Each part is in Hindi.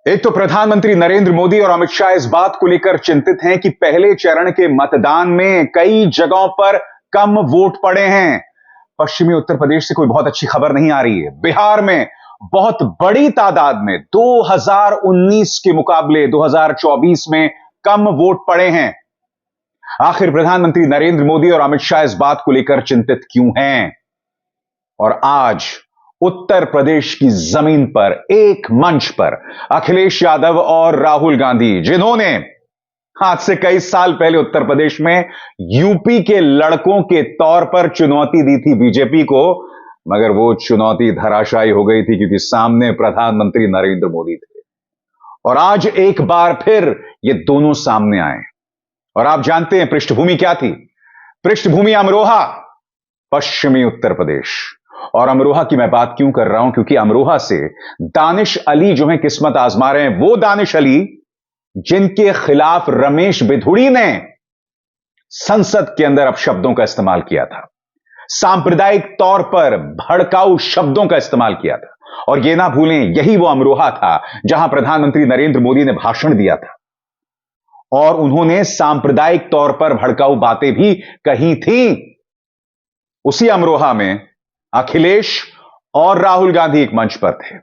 एक तो प्रधानमंत्री नरेंद्र मोदी और अमित शाह इस बात को लेकर चिंतित हैं कि पहले चरण के मतदान में कई जगहों पर कम वोट पड़े हैं। पश्चिमी उत्तर प्रदेश से कोई बहुत अच्छी खबर नहीं आ रही है। बिहार में बहुत बड़ी तादाद में 2019 के मुकाबले 2024 में कम वोट पड़े हैं। आखिर प्रधानमंत्री नरेंद्र मोदी और अमित शाह इस बात को लेकर चिंतित क्यों हैं? और आज उत्तर प्रदेश की जमीन पर एक मंच पर अखिलेश यादव और राहुल गांधी, जिन्होंने आज से कई साल पहले उत्तर प्रदेश में यूपी के लड़कों के तौर पर चुनौती दी थी बीजेपी को, मगर वो चुनौती धराशायी हो गई थी क्योंकि सामने प्रधानमंत्री नरेंद्र मोदी थे। और आज एक बार फिर ये दोनों सामने आए। और आप जानते हैं पृष्ठभूमि क्या थी? पृष्ठभूमि अमरोहा, पश्चिमी उत्तर प्रदेश। और अमरोहा की मैं बात क्यों कर रहा हूं? क्योंकि अमरोहा से दानिश अली जो है किस्मत आजमा रहे हैं। वो दानिश अली जिनके खिलाफ रमेश बिधुड़ी ने संसद के अंदर अपशब्दों का इस्तेमाल किया था, सांप्रदायिक तौर पर भड़काऊ शब्दों का इस्तेमाल किया था। और यह ना भूलें, यही वो अमरोहा था जहां प्रधानमंत्री नरेंद्र मोदी ने भाषण दिया था और उन्होंने सांप्रदायिक तौर पर भड़काऊ बातें भी कही थी। उसी अमरोहा में अखिलेश और राहुल गांधी एक मंच पर थे।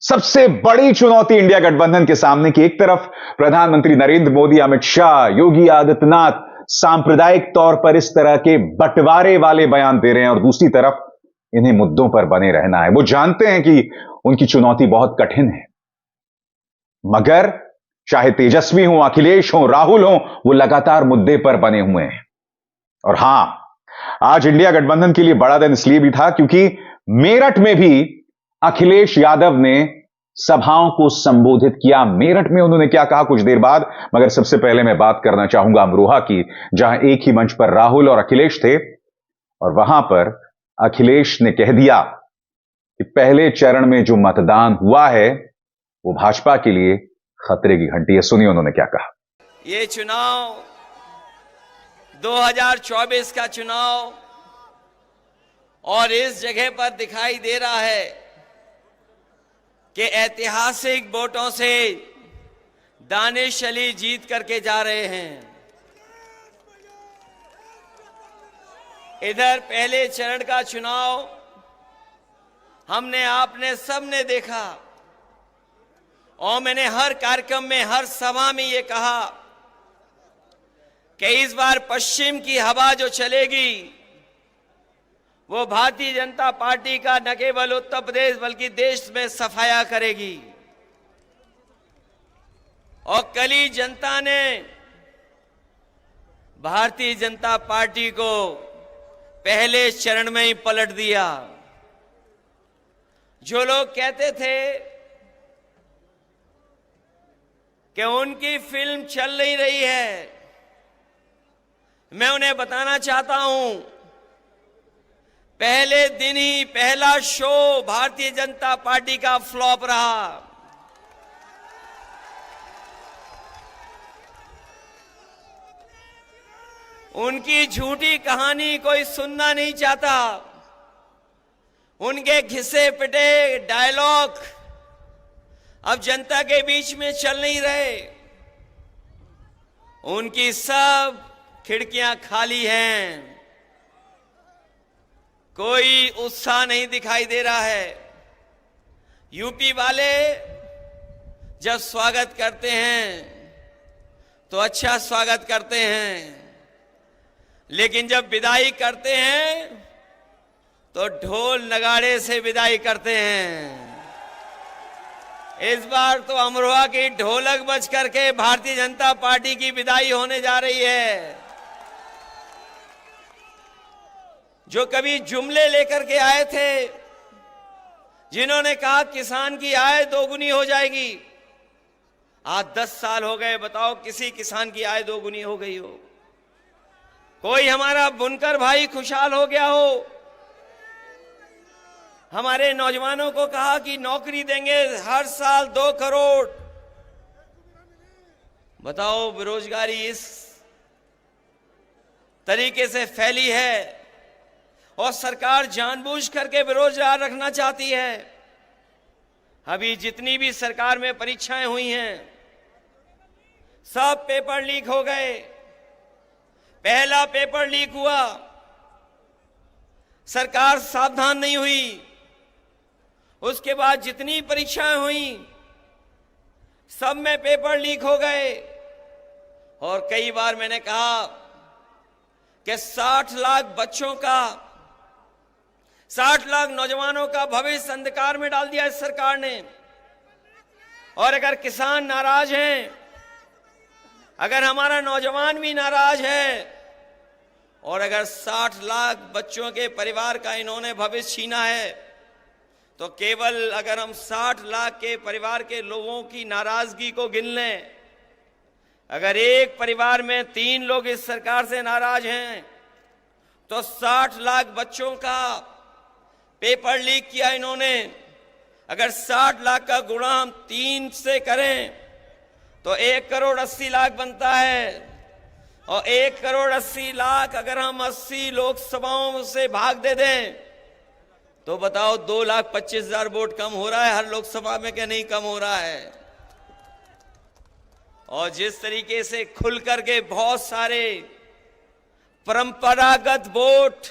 सबसे बड़ी चुनौती इंडिया गठबंधन के सामने की, एक तरफ प्रधानमंत्री नरेंद्र मोदी, अमित शाह, योगी आदित्यनाथ सांप्रदायिक तौर पर इस तरह के बंटवारे वाले बयान दे रहे हैं और दूसरी तरफ इन्हें मुद्दों पर बने रहना है। वो जानते हैं कि उनकी चुनौती बहुत कठिन है, मगर चाहे तेजस्वी हो, अखिलेश हो, राहुल हो, वो लगातार मुद्दे पर बने हुए हैं। और हां, आज इंडिया गठबंधन के लिए बड़ा दिन इसलिए भी था क्योंकि मेरठ में भी अखिलेश यादव ने सभाओं को संबोधित किया। मेरठ में उन्होंने क्या कहा कुछ देर बाद, मगर सबसे पहले मैं बात करना चाहूंगा अमरोहा की, जहां एक ही मंच पर राहुल और अखिलेश थे। और वहां पर अखिलेश ने कह दिया कि पहले चरण में जो मतदान हुआ है वो भाजपा के लिए खतरे की घंटी है। सुनिए उन्होंने क्या कहा। ये चुनाव 2024 का चुनाव और इस जगह पर दिखाई दे रहा है कि ऐतिहासिक वोटों से दानिश अली जीत करके जा रहे हैं। इधर पहले चरण का चुनाव हमने, आपने, सबने देखा और मैंने हर कार्यक्रम में, हर सभा में ये कहा कि इस बार पश्चिम की हवा जो चलेगी वो भारतीय जनता पार्टी का न केवल उत्तर प्रदेश बल्कि देश में सफाया करेगी। और कल ही जनता ने भारतीय जनता पार्टी को पहले चरण में ही पलट दिया। जो लोग कहते थे कि उनकी फिल्म चल नहीं रही है, मैं उन्हें बताना चाहता हूं, पहले दिन ही पहला शो भारतीय जनता पार्टी का फ्लॉप रहा। उनकी झूठी कहानी कोई सुनना नहीं चाहता। उनके घिसे पिटे डायलॉग अब जनता के बीच में चल नहीं रहे। उनकी सब खिड़कियां खाली हैं, कोई उत्साह नहीं दिखाई दे रहा है। यूपी वाले जब स्वागत करते हैं तो अच्छा स्वागत करते हैं, लेकिन जब विदाई करते हैं तो ढोल नगाड़े से विदाई करते हैं। इस बार तो अमरोहा की ढोलक बज करके भारतीय जनता पार्टी की विदाई होने जा रही है। जो कभी जुमले लेकर के आए थे, जिन्होंने कहा किसान की आय दोगुनी हो जाएगी, आज 10 साल हो गए, बताओ किसी किसान की आय दोगुनी हो गई हो? कोई हमारा बुनकर भाई खुशहाल हो गया हो? हमारे नौजवानों को कहा कि नौकरी देंगे हर साल 2 करोड़। बताओ बेरोजगारी इस तरीके से फैली है और सरकार जानबूझ करके बेरोजगार रखना चाहती है। अभी जितनी भी सरकार में परीक्षाएं हुई हैं, सब पेपर लीक हो गए। पहला पेपर लीक हुआ, सरकार सावधान नहीं हुई। उसके बाद जितनी परीक्षाएं हुई, सब में पेपर लीक हो गए। और कई बार मैंने कहा कि 60 लाख बच्चों का, 60 लाख नौजवानों का भविष्य अंधकार में डाल दिया इस सरकार ने। और अगर किसान नाराज हैं, अगर हमारा नौजवान भी नाराज है, और अगर 60 लाख बच्चों के परिवार का इन्होंने भविष्य छीना है, तो केवल अगर हम 60 लाख के परिवार के लोगों की नाराजगी को गिन लें, अगर एक परिवार में 3 लोग इस सरकार से नाराज हैं, तो 60 लाख बच्चों का पेपर लीक किया इन्होंने। अगर 60 लाख का गुणा हम 3 से करें तो 1 करोड़ 80 लाख बनता है। और 1 करोड़ 80 लाख अगर हम 80 लोकसभाओं से भाग दे दें, तो बताओ 2,25,000 वोट कम हो रहा है हर लोकसभा में, क्या नहीं कम हो रहा है? और जिस तरीके से खुल करके बहुत सारे परंपरागत वोट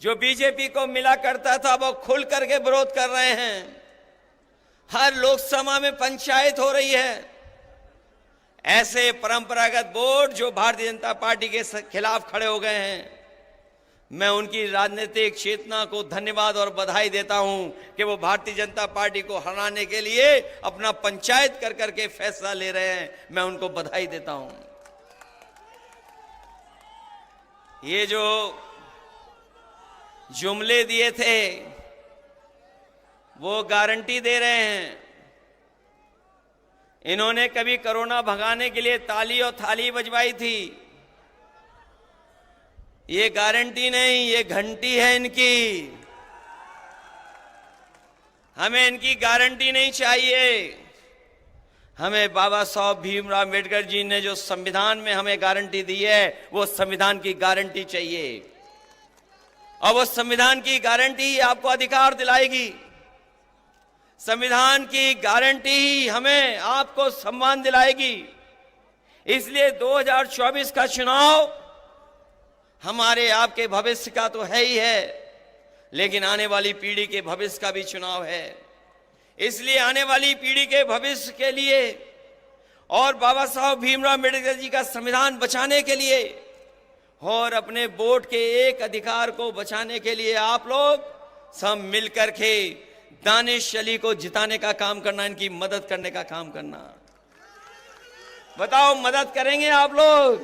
जो बीजेपी को मिला करता था, वो खुल करके विरोध कर रहे हैं। हर लोकसभा में पंचायत हो रही है। ऐसे परंपरागत वोट जो भारतीय जनता पार्टी के खिलाफ खड़े हो गए हैं, मैं उनकी राजनीतिक चेतना को धन्यवाद और बधाई देता हूं कि वो भारतीय जनता पार्टी को हराने के लिए अपना पंचायत कर करके फैसला ले रहे हैं। मैं उनको बधाई देता हूं। ये जो जुमले दिए थे, वो गारंटी दे रहे हैं। इन्होंने कभी कोरोना भगाने के लिए ताली और थाली बजवाई थी। ये गारंटी नहीं, ये घंटी है इनकी। हमें इनकी गारंटी नहीं चाहिए। हमें बाबा साहब भीमराव अम्बेडकर जी ने जो संविधान में हमें गारंटी दी है, वो संविधान की गारंटी चाहिए। और वो संविधान की गारंटी ही आपको अधिकार दिलाएगी। संविधान की गारंटी ही हमें आपको सम्मान दिलाएगी। इसलिए 2024 का चुनाव हमारे आपके भविष्य का तो है ही है, लेकिन आने वाली पीढ़ी के भविष्य का भी चुनाव है। इसलिए आने वाली पीढ़ी के भविष्य के लिए और बाबा साहब भीमराव अम्बेडकर जी का संविधान बचाने के लिए और अपने वोट के एक अधिकार को बचाने के लिए आप लोग सब मिलकर के दानिश अली को जिताने का काम करना, इनकी मदद करने का काम करना। बताओ, मदद करेंगे आप लोग?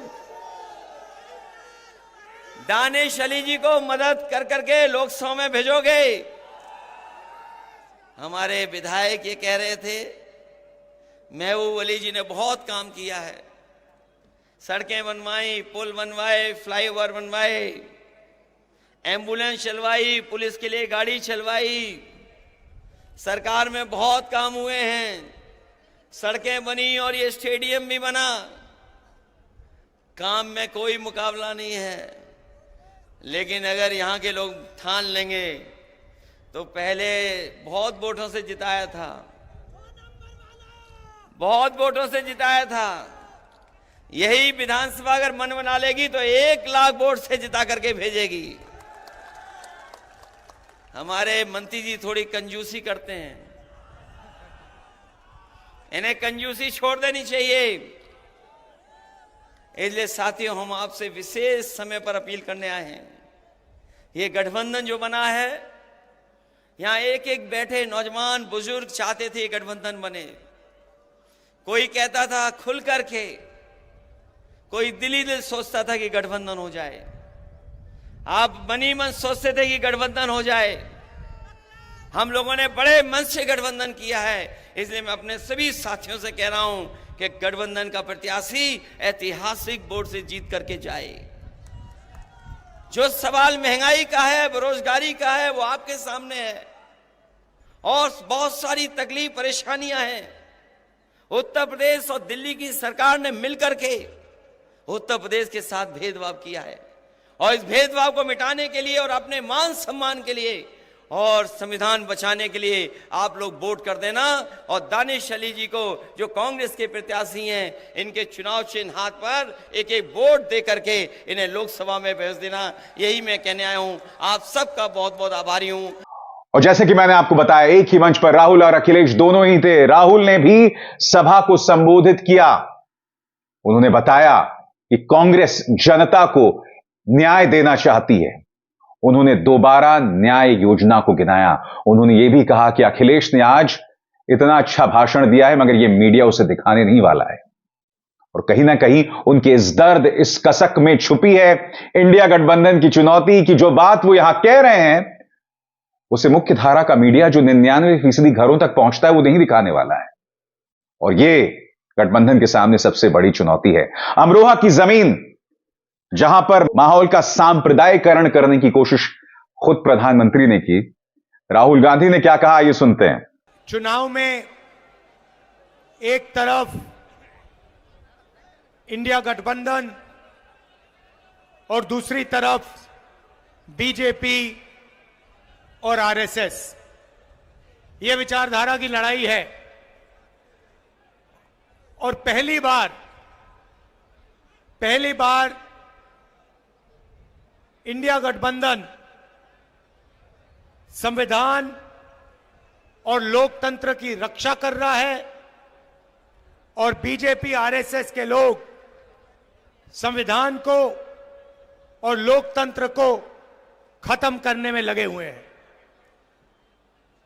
दानिश अली जी को मदद कर करके लोकसभा में भेजोगे? हमारे विधायक ये कह रहे थे, महबूब अली जी ने बहुत काम किया है, सड़कें बनवाई, पुल बनवाए, फ्लाईओवर बनवाए, एम्बुलेंस चलवाई, पुलिस के लिए गाड़ी चलवाई, सरकार में बहुत काम हुए हैं, सड़कें बनी और ये स्टेडियम भी बना। काम में कोई मुकाबला नहीं है। लेकिन अगर यहाँ के लोग ठान लेंगे तो पहले बहुत वोटों से जिताया था, बहुत वोटों से जिताया था। यही विधानसभा अगर मन बना लेगी तो 1 लाख वोट से जिता करके भेजेगी। हमारे मंत्री जी थोड़ी कंजूसी करते हैं, इन्हें कंजूसी छोड़ देनी चाहिए। इसलिए साथियों, हम आपसे विशेष समय पर अपील करने आए हैं। ये गठबंधन जो बना है, यहां एक एक बैठे नौजवान बुजुर्ग चाहते थे ये गठबंधन बने। कोई कहता था खुल करके, कोई दिली दिल सोचता था कि गठबंधन हो जाए। आप मनी मन सोचते थे कि गठबंधन हो जाए। हम लोगों ने बड़े मन से गठबंधन किया है। इसलिए मैं अपने सभी साथियों से कह रहा हूं कि गठबंधन का प्रत्याशी ऐतिहासिक वोट से जीत करके जाए। जो सवाल महंगाई का है, बेरोजगारी का है, वो आपके सामने है और बहुत सारी तकलीफ परेशानियां हैं। उत्तर प्रदेश और दिल्ली की सरकार ने मिलकर के उत्तर प्रदेश के साथ भेदभाव किया है और इस भेदभाव को मिटाने के लिए और अपने मान सम्मान के लिए और संविधान बचाने के लिए आप लोग वोट कर देना। और दानिश अली जी को, जो कांग्रेस के प्रत्याशी हैं, इनके चुनाव चिन्ह हाथ पर एक एक वोट दे करके इन्हें लोकसभा में भेज देना। यही मैं कहने आया हूं। आप सबका बहुत बहुत आभारी हूं। और जैसे कि मैंने आपको बताया, एक ही मंच पर राहुल और अखिलेश दोनों ही थे। राहुल ने भी सभा को संबोधित किया। उन्होंने बताया कि कांग्रेस जनता को न्याय देना चाहती है। उन्होंने दोबारा न्याय योजना को गिनाया। उन्होंने यह भी कहा कि अखिलेश ने आज इतना अच्छा भाषण दिया है, मगर यह मीडिया उसे दिखाने नहीं वाला है। और कहीं ना कहीं उनके इस दर्द, इस कसक में छुपी है इंडिया गठबंधन की चुनौती की जो बात वो यहां कह रहे हैं, उसे मुख्य धारा का मीडिया जो 99% घरों तक पहुंचता है वो नहीं दिखाने वाला है। और यह गठबंधन के सामने सबसे बड़ी चुनौती है। अमरोहा की जमीन, जहां पर माहौल का सांप्रदायिकरण करने की कोशिश खुद प्रधानमंत्री ने की, राहुल गांधी ने क्या कहा, ये सुनते हैं। चुनाव में एक तरफ इंडिया गठबंधन और दूसरी तरफ बीजेपी और आरएसएस, ये विचारधारा की लड़ाई है। और पहली बार इंडिया गठबंधन संविधान और लोकतंत्र की रक्षा कर रहा है और बीजेपी आरएसएस के लोग संविधान को और लोकतंत्र को खत्म करने में लगे हुए हैं।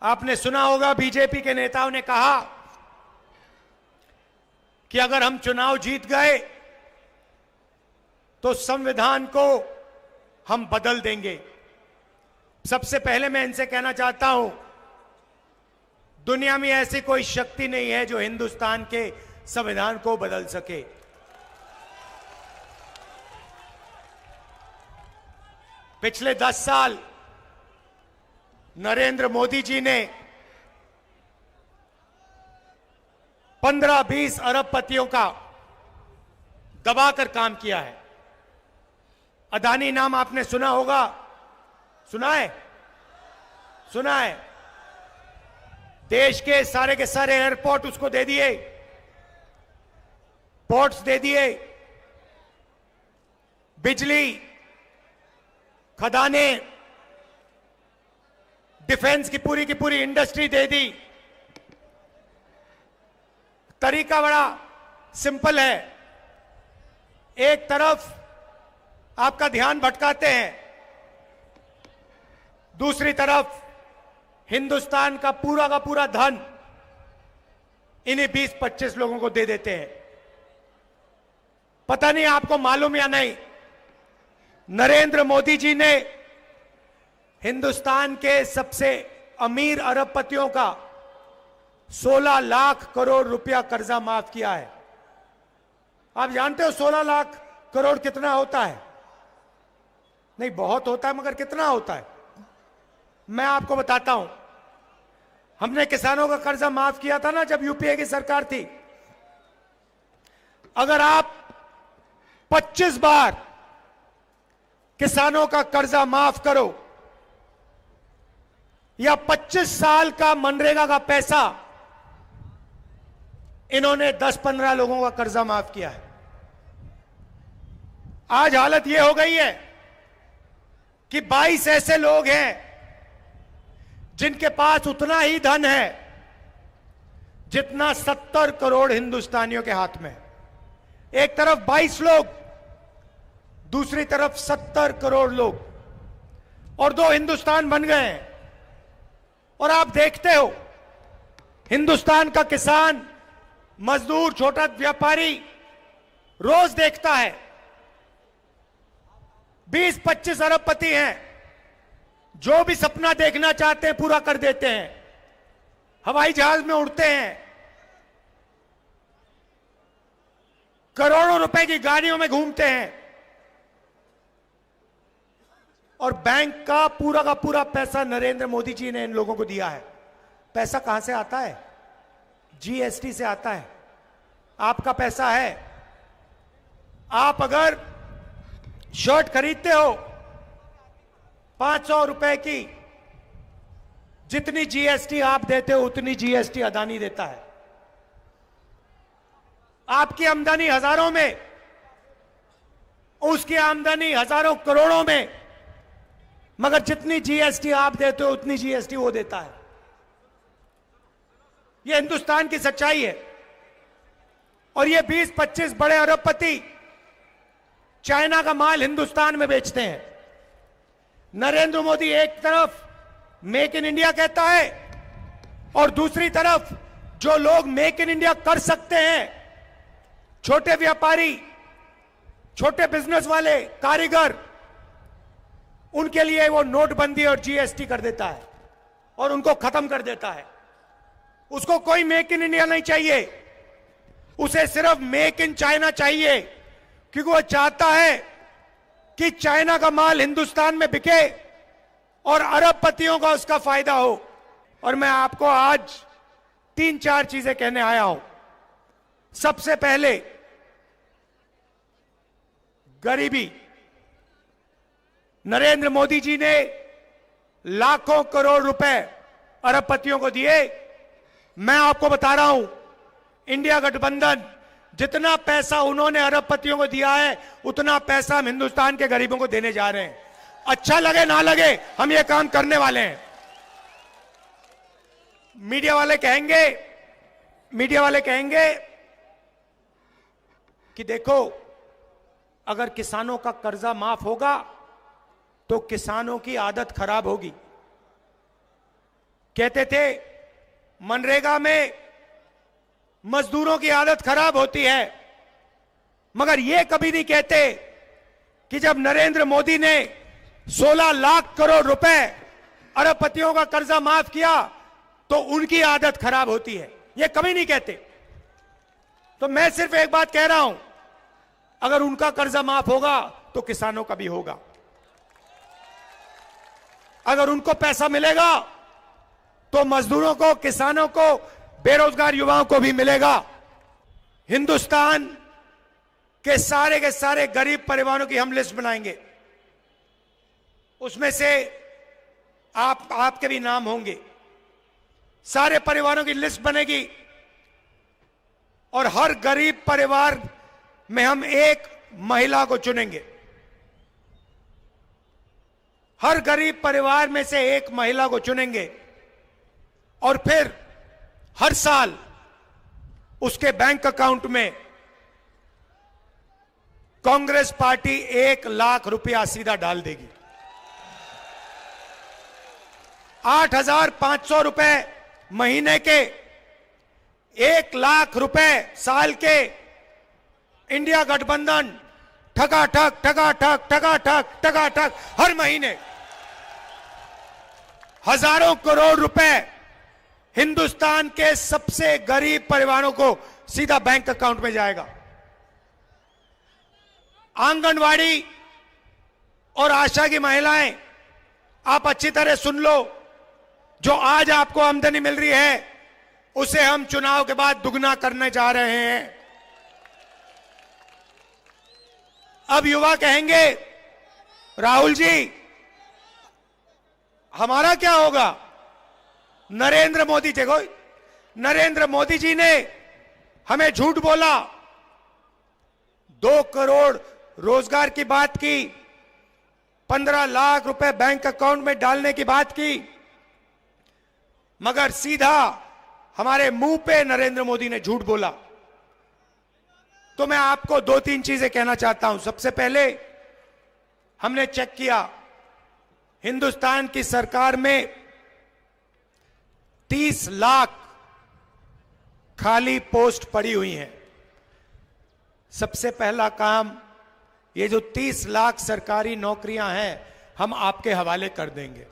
आपने सुना होगा, बीजेपी के नेताओं ने कहा कि अगर हम चुनाव जीत गए तो संविधान को हम बदल देंगे। सबसे पहले मैं इनसे कहना चाहता हूं, दुनिया में ऐसी कोई शक्ति नहीं है जो हिंदुस्तान के संविधान को बदल सके। पिछले 10 साल नरेंद्र मोदी जी ने 15-20 अरबपतियों का दबाकर काम किया है। अदानी नाम आपने सुना होगा, सुना है। देश के सारे एयरपोर्ट उसको दे दिए, पोर्ट्स दे दिए, बिजली, खदानें, डिफेंस की पूरी इंडस्ट्री दे दी। तरीका बड़ा सिंपल है। एक तरफ आपका ध्यान भटकाते हैं, दूसरी तरफ हिंदुस्तान का पूरा धन इन्हीं 20-25 लोगों को दे देते हैं। पता नहीं आपको मालूम या नहीं, नरेंद्र मोदी जी ने हिंदुस्तान के सबसे अमीर अरबपतियों का 16 लाख करोड़ रुपया कर्जा माफ किया है। आप जानते हो 16 लाख करोड़ कितना होता है? नहीं, बहुत होता है, मगर कितना होता है मैं आपको बताता हूं। हमने किसानों का कर्जा माफ किया था ना, जब यूपीए की सरकार थी। अगर आप 25 बार किसानों का कर्जा माफ करो या 25 साल का मनरेगा का पैसा, इन्होंने 10-15 लोगों का कर्जा माफ किया है। आज हालत यह हो गई है कि 22 ऐसे लोग हैं जिनके पास उतना ही धन है जितना 70 करोड़ हिंदुस्तानियों के हाथ में। एक तरफ 22 लोग, दूसरी तरफ 70 करोड़ लोग, और 2 हिंदुस्तान बन गए हैं। और आप देखते हो, हिंदुस्तान का किसान, मजदूर, छोटा व्यापारी रोज देखता है 20-25 अरबपति हैं, जो भी सपना देखना चाहते हैं पूरा कर देते हैं। हवाई जहाज में उड़ते हैं, करोड़ों रुपए की गाड़ियों में घूमते हैं, और बैंक का पूरा पैसा नरेंद्र मोदी जी ने इन लोगों को दिया है। पैसा कहां से आता है? जीएसटी से आता है। आपका पैसा है। आप अगर शर्ट खरीदते हो 500 रुपए की, जितनी जीएसटी आप देते हो उतनी जीएसटी अदानी देता है। आपकी आमदनी हजारों में, उसकी आमदनी हजारों करोड़ों में, मगर जितनी जीएसटी आप देते हो उतनी जीएसटी वो देता है। यह हिंदुस्तान की सच्चाई है। और ये 20-25 बड़े अरबपति चाइना का माल हिंदुस्तान में बेचते हैं। नरेंद्र मोदी एक तरफ मेक इन इंडिया कहता है और दूसरी तरफ जो लोग मेक इन इंडिया कर सकते हैं, छोटे व्यापारी, छोटे बिजनेस वाले, कारीगर, उनके लिए वो नोटबंदी और जीएसटी कर देता है और उनको खत्म कर देता है। उसको कोई मेक इन इंडिया नहीं चाहिए, उसे सिर्फ मेक इन चाइना चाहिए, क्योंकि वो चाहता है कि चाइना का माल हिंदुस्तान में बिके और अरबपतियों का उसका फायदा हो। और मैं आपको आज 3-4 चीजें कहने आया हूं। सबसे पहले गरीबी। नरेंद्र मोदी जी ने लाखों करोड़ रुपए अरबपतियों को दिए। मैं आपको बता रहा हूं, इंडिया गठबंधन जितना पैसा उन्होंने अरबपतियों को दिया है उतना पैसा हम हिंदुस्तान के गरीबों को देने जा रहे हैं। अच्छा लगे ना लगे, हम ये काम करने वाले हैं। मीडिया वाले कहेंगे कि देखो, अगर किसानों का कर्जा माफ होगा तो किसानों की आदत खराब होगी। कहते थे मनरेगा में मजदूरों की आदत खराब होती है, मगर यह कभी नहीं कहते कि जब नरेंद्र मोदी ने 16 लाख करोड़ रुपए अरबपतियों का कर्जा माफ किया तो उनकी आदत खराब होती है। यह कभी नहीं कहते। तो मैं सिर्फ एक बात कह रहा हूं, अगर उनका कर्जा माफ होगा तो किसानों का भी होगा। अगर उनको पैसा मिलेगा तो मजदूरों को, किसानों को, बेरोजगार युवाओं को भी मिलेगा। हिंदुस्तान के सारे गरीब परिवारों की हम लिस्ट बनाएंगे, उसमें से आपके भी नाम होंगे। सारे परिवारों की लिस्ट बनेगी और हर गरीब परिवार में हम एक महिला को चुनेंगे। हर गरीब परिवार में से एक महिला को चुनेंगे और फिर हर साल उसके बैंक अकाउंट में कांग्रेस पार्टी 1 लाख रुपया सीधा डाल देगी। 8,500 रुपए महीने के, 1 लाख रुपए साल के, इंडिया गठबंधन ठगाठक हर महीने हजारों करोड़ रुपए हिंदुस्तान के सबसे गरीब परिवारों को सीधा बैंक अकाउंट में जाएगा। आंगनवाड़ी और आशा की महिलाएं, आप अच्छी तरह सुन लो, जो आज आपको आमदनी मिल रही है उसे हम चुनाव के बाद दुगना करने जा रहे हैं। अब युवा कहेंगे राहुल जी हमारा क्या होगा? नरेंद्र मोदी जी ने हमें झूठ बोला, 2 करोड़ रोजगार की बात की, 15 लाख रुपए बैंक अकाउंट में डालने की बात की, मगर सीधा हमारे मुंह पे नरेंद्र मोदी ने झूठ बोला। तो मैं आपको 2-3 चीजें कहना चाहता हूं। सबसे पहले हमने चेक किया, हिंदुस्तान की सरकार में 30 लाख खाली पोस्ट पड़ी हुई हैं। सबसे पहला काम, ये जो 30 लाख सरकारी नौकरियां हैं हम आपके हवाले कर देंगे।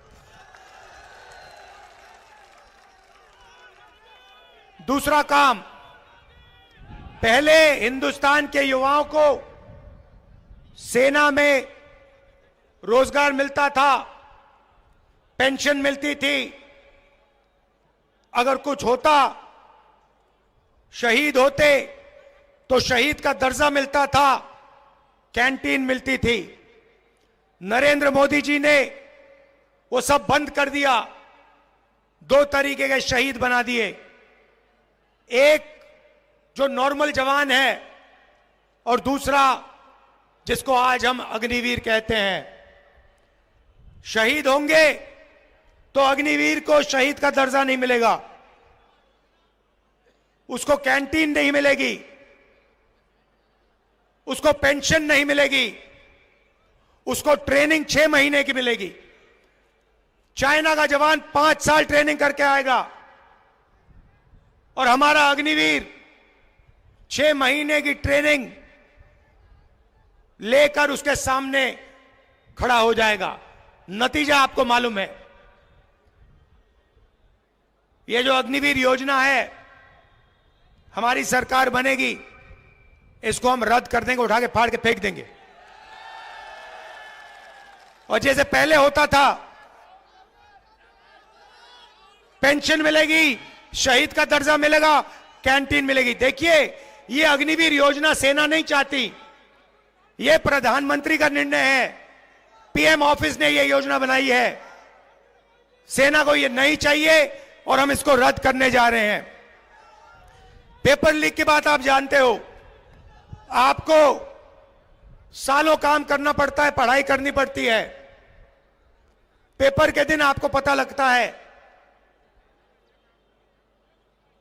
दूसरा काम, पहले हिंदुस्तान के युवाओं को सेना में रोजगार मिलता था, पेंशन मिलती थी, अगर कुछ होता, शहीद होते तो शहीद का दर्जा मिलता था, कैंटीन मिलती थी। नरेंद्र मोदी जी ने वो सब बंद कर दिया। दो तरीके के शहीद बना दिए। एक जो नॉर्मल जवान है और दूसरा जिसको आज हम अग्निवीर कहते हैं। शहीद होंगे तो अग्निवीर को शहीद का दर्जा नहीं मिलेगा, उसको कैंटीन नहीं मिलेगी, उसको पेंशन नहीं मिलेगी, उसको ट्रेनिंग 6 महीने की मिलेगी। चाइना का जवान 5 साल ट्रेनिंग करके आएगा और हमारा अग्निवीर 6 महीने की ट्रेनिंग लेकर उसके सामने खड़ा हो जाएगा। नतीजा आपको मालूम है। यह जो अग्निवीर योजना है, हमारी सरकार बनेगी, इसको हम रद्द कर देंगे, उठा के फाड़ के फेंक देंगे। और जैसे पहले होता था, पेंशन मिलेगी, शहीद का दर्जा मिलेगा, कैंटीन मिलेगी। देखिए, ये अग्निवीर योजना सेना नहीं चाहती, ये प्रधानमंत्री का निर्णय है। पीएम ऑफिस ने ये योजना बनाई है। सेना को ये नहीं चाहिए और हम इसको रद्द करने जा रहे हैं। पेपर लीक की बात आप जानते हो, आपको सालों काम करना पड़ता है, पढ़ाई करनी पड़ती है। पेपर के दिन आपको पता लगता है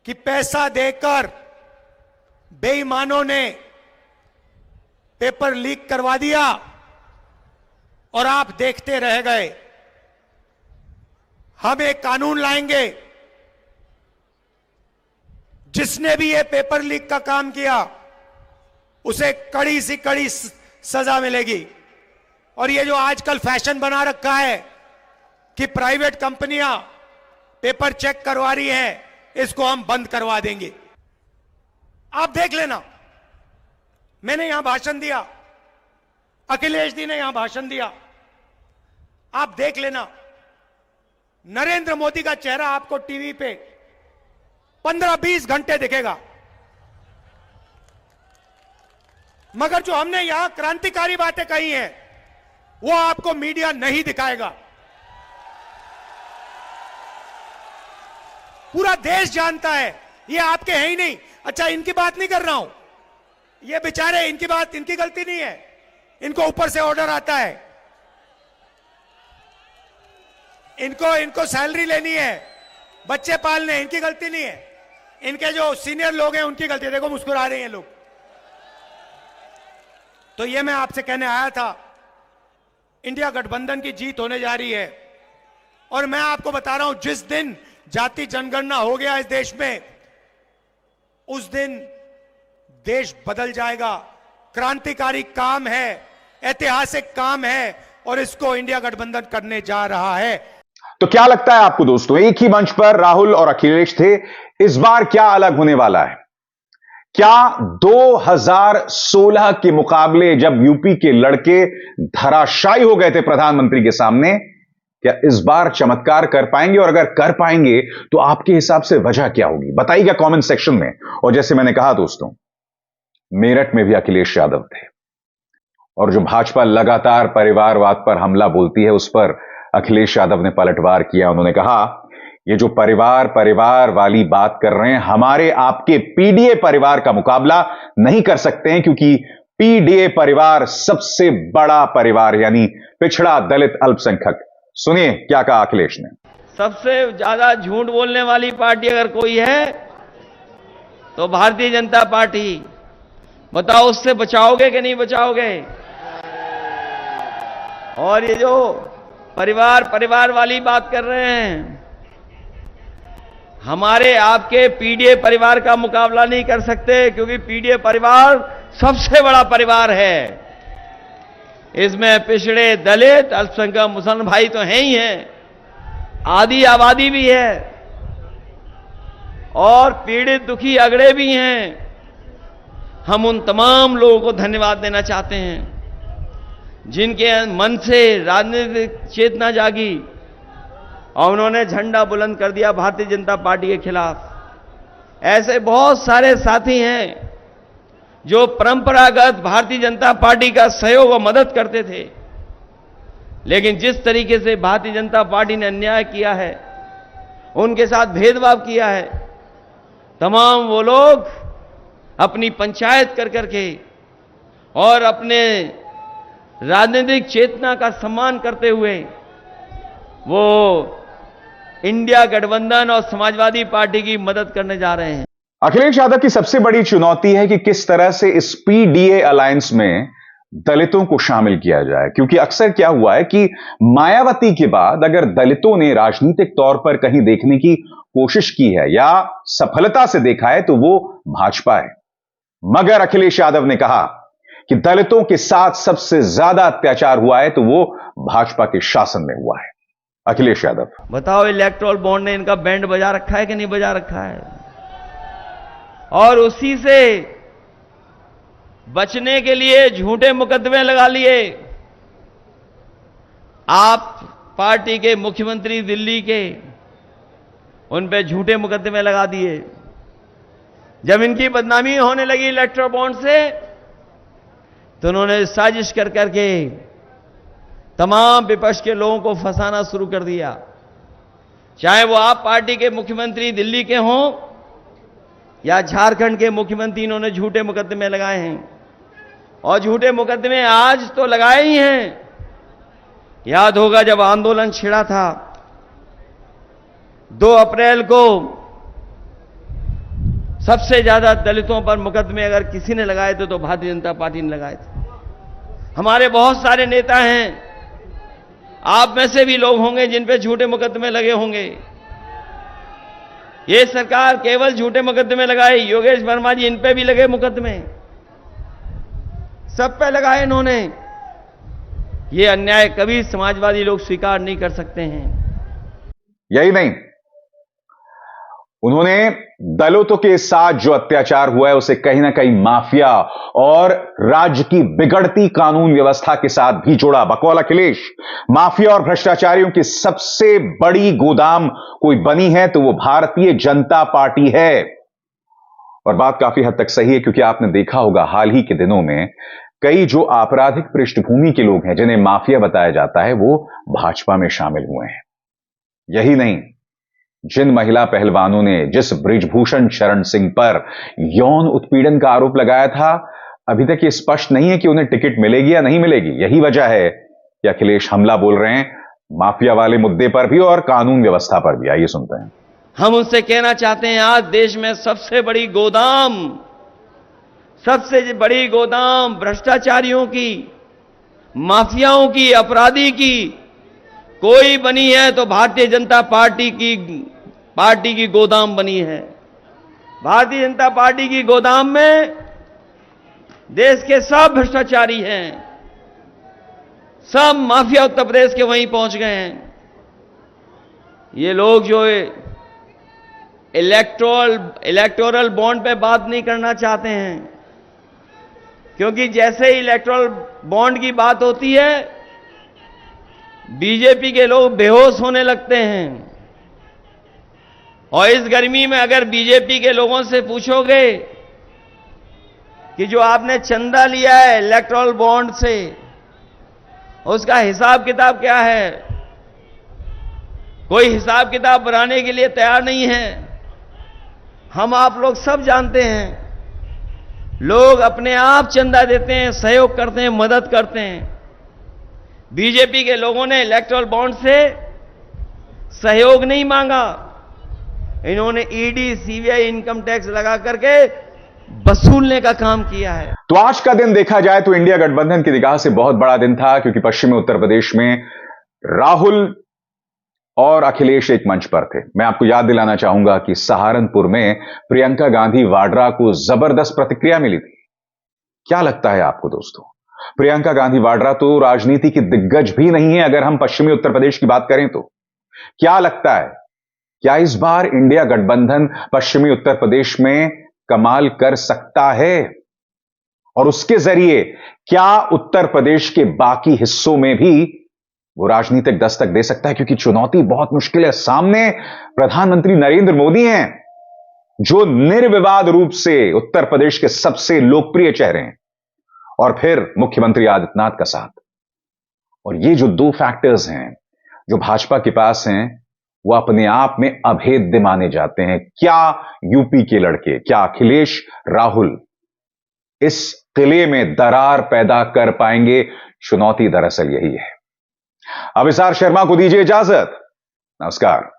कि पैसा देकर बेईमानों ने पेपर लीक करवा दिया और आप देखते रह गए। हम एक कानून लाएंगे, जिसने भी ये पेपर लीक का काम किया उसे कड़ी सी कड़ी सजा मिलेगी। और ये जो आजकल फैशन बना रखा है कि प्राइवेट कंपनियां पेपर चेक करवा रही हैं, इसको हम बंद करवा देंगे। आप देख लेना, मैंने यहां भाषण दिया, अखिलेश जी ने यहां भाषण दिया, आप देख लेना, नरेंद्र मोदी का चेहरा आपको टीवी पे 15-20 घंटे दिखेगा। मगर जो हमने यहां क्रांतिकारी बातें कही हैं, वो आपको मीडिया नहीं दिखाएगा। पूरा देश जानता है, ये आपके हैं ही नहीं। अच्छा, इनकी बात नहीं कर रहा हूं, ये बेचारे, इनकी बात, इनकी गलती नहीं है, इनको ऊपर से ऑर्डर आता है, इनको सैलरी लेनी है, बच्चे पालने, इनकी गलती नहीं है। इनके जो सीनियर लोग हैं उनकी गलती है। देखो, मुस्कुरा रहे हैं लोग। तो ये मैं आपसे कहने आया था, इंडिया गठबंधन की जीत होने जा रही है। और मैं आपको बता रहा हूं, जिस दिन जाति जनगणना हो गया इस देश में, उस दिन देश बदल जाएगा। क्रांतिकारी काम है, ऐतिहासिक काम है, और इसको इंडिया गठबंधन करने जा रहा है। तो क्या लगता है आपको दोस्तों, एक ही मंच पर राहुल और अखिलेश थे, इस बार क्या अलग होने वाला है? क्या 2016 के मुकाबले, जब यूपी के लड़के धराशायी हो गए थे प्रधानमंत्री के सामने, क्या इस बार चमत्कार कर पाएंगे? और अगर कर पाएंगे तो आपके हिसाब से वजह क्या होगी? बताइएगा कमेंट सेक्शन में। और जैसे मैंने कहा दोस्तों, मेरठ में भी अखिलेश यादव थे, और जो भाजपा लगातार परिवारवाद पर हमला बोलती है, उस पर अखिलेश यादव ने पलटवार किया। उन्होंने कहा, ये जो परिवार वाली बात कर रहे हैं, हमारे आपके पीडीए परिवार का मुकाबला नहीं कर सकते हैं, क्योंकि पीडीए परिवार सबसे बड़ा परिवार, यानी पिछड़ा, दलित, अल्पसंख्यक। सुनिए क्या कहा अखिलेश ने। सबसे ज्यादा झूठ बोलने वाली पार्टी अगर कोई है तो भारतीय जनता पार्टी। बताओ, उससे बचाओगे कि नहीं बचाओगे? और ये जो परिवार वाली बात कर रहे हैं, हमारे आपके पीडीए परिवार का मुकाबला नहीं कर सकते, क्योंकि पीडीए परिवार सबसे बड़ा परिवार है। इसमें पिछड़े, दलित, अल्पसंख्यक, मुसलमान भाई तो हैं ही हैं, आधी आबादी भी है, और पीड़ित, दुखी, अगड़े भी हैं। हम उन तमाम लोगों को धन्यवाद देना चाहते हैं जिनके मन से राजनीतिक चेतना जागी और उन्होंने झंडा बुलंद कर दिया भारतीय जनता पार्टी के खिलाफ। ऐसे बहुत सारे साथी हैं जो परंपरागत भारतीय जनता पार्टी का सहयोग और मदद करते थे, लेकिन जिस तरीके से भारतीय जनता पार्टी ने अन्याय किया है उनके साथ भेदभाव किया है। तमाम वो लोग अपनी पंचायत कर करके और अपने राजनीतिक चेतना का सम्मान करते हुए वो इंडिया गठबंधन और समाजवादी पार्टी की मदद करने जा रहे हैं। अखिलेश यादव की सबसे बड़ी चुनौती है कि किस तरह से इस पीडीए अलायंस में दलितों को शामिल किया जाए, क्योंकि अक्सर क्या हुआ है कि मायावती के बाद अगर दलितों ने राजनीतिक तौर पर कहीं देखने की कोशिश की है या सफलता से देखा है तो वो भाजपा है। मगर अखिलेश यादव ने कहा कि दलितों के साथ सबसे ज्यादा अत्याचार हुआ है तो वो भाजपा के शासन में हुआ है। अखिलेश यादव, बताओ इलेक्ट्रोल बॉन्ड ने इनका बैंड बजा रखा है कि नहीं बजा रखा है? और उसी से बचने के लिए झूठे मुकदमे लगा लिए। आप पार्टी के मुख्यमंत्री दिल्ली के, उन पे झूठे मुकदमे लगा दिए। जब इनकी बदनामी होने लगी इलेक्ट्रोल बॉन्ड से तो उन्होंने साजिश कर करके तमाम विपक्ष के लोगों को फंसाना शुरू कर दिया। चाहे वो आप पार्टी के मुख्यमंत्री दिल्ली के हों या झारखंड के मुख्यमंत्री, इन्होंने झूठे मुकदमे लगाए हैं। और झूठे मुकदमे आज तो लगाए ही हैं। याद होगा जब आंदोलन छिड़ा था 2 अप्रैल को, सबसे ज्यादा दलितों पर मुकदमे अगर किसी ने लगाए थे तो भारतीय जनता पार्टी ने लगाए थे। हमारे बहुत सारे नेता हैं, आप में से भी लोग होंगे जिन पे झूठे मुकदमे लगे होंगे। ये सरकार केवल झूठे मुकदमे लगाए। योगेश वर्मा जी, इन पे भी लगे मुकदमे, सब पे लगाए इन्होंने। ये अन्याय कभी समाजवादी लोग स्वीकार नहीं कर सकते हैं। यही नहीं, उन्होंने दलितों के साथ जो अत्याचार हुआ है उसे कहीं ना कहीं माफिया और राज्य की बिगड़ती कानून व्यवस्था के साथ भी जोड़ा। बकौल अखिलेश, माफिया और भ्रष्टाचारियों की सबसे बड़ी गोदाम कोई बनी है तो वो भारतीय जनता पार्टी है। और बात काफी हद तक सही है, क्योंकि आपने देखा होगा हाल ही के दिनों में कई जो आपराधिक पृष्ठभूमि के लोग हैं जिन्हें माफिया बताया जाता है वो भाजपा में शामिल हुए हैं। यही नहीं, जिन महिला पहलवानों ने जिस बृजभूषण शरण सिंह पर यौन उत्पीड़न का आरोप लगाया था, अभी तक ये स्पष्ट नहीं है कि उन्हें टिकट मिलेगी या नहीं मिलेगी। यही वजह है कि अखिलेश हमला बोल रहे हैं माफिया वाले मुद्दे पर भी और कानून व्यवस्था पर भी। आइए सुनते हैं। हम उनसे कहना चाहते हैं, आज देश में सबसे बड़ी गोदाम भ्रष्टाचारियों की, माफियाओं की, अपराधी की कोई बनी है तो भारतीय जनता पार्टी की गोदाम बनी है। भारतीय जनता पार्टी की गोदाम में देश के सब भ्रष्टाचारी हैं, सब माफिया उत्तर प्रदेश के वहीं पहुंच गए हैं। ये लोग जो इलेक्टोरल बॉन्ड पे बात नहीं करना चाहते हैं, क्योंकि जैसे ही इलेक्टोरल बॉन्ड की बात होती है बीजेपी के लोग बेहोश होने लगते हैं। और इस गर्मी में अगर बीजेपी के लोगों से पूछोगे कि जो आपने चंदा लिया है इलेक्टोरल बॉन्ड से, उसका हिसाब किताब क्या है, कोई हिसाब किताब बनाने के लिए तैयार नहीं है। हम आप लोग सब जानते हैं, लोग अपने आप चंदा देते हैं, सहयोग करते हैं, मदद करते हैं। बीजेपी के लोगों ने इलेक्टोरल बॉन्ड से सहयोग नहीं मांगा, इन्होंने ईडी, सीबीआई, इनकम टैक्स लगा करके वसूलने का काम किया है। तो आज का दिन देखा जाए तो इंडिया गठबंधन की निगाह से बहुत बड़ा दिन था, क्योंकि पश्चिमी उत्तर प्रदेश में राहुल और अखिलेश एक मंच पर थे। मैं आपको याद दिलाना चाहूंगा कि सहारनपुर में प्रियंका गांधी वाड्रा को जबरदस्त प्रतिक्रिया मिली थी। क्या लगता है आपको दोस्तों, प्रियंका गांधी वाड्रा तो राजनीति की दिग्गज भी नहीं है अगर हम पश्चिमी उत्तर प्रदेश की बात करें तो। क्या लगता है, क्या इस बार इंडिया गठबंधन पश्चिमी उत्तर प्रदेश में कमाल कर सकता है? और उसके जरिए क्या उत्तर प्रदेश के बाकी हिस्सों में भी वो राजनीतिक दस्तक दे सकता है? क्योंकि चुनौती बहुत मुश्किल है। सामने प्रधानमंत्री नरेंद्र मोदी हैं, जो निर्विवाद रूप से उत्तर प्रदेश के सबसे लोकप्रिय चेहरे हैं, और फिर मुख्यमंत्री आदित्यनाथ का साथ। और ये जो 2 फैक्टर्स हैं जो भाजपा के पास हैं, वो अपने आप में अभेद्य माने जाते हैं। क्या यूपी के लड़के, क्या अखिलेश राहुल इस किले में दरार पैदा कर पाएंगे? चुनौती दरअसल यही है। अभिसार शर्मा को दीजिए इजाजत। नमस्कार।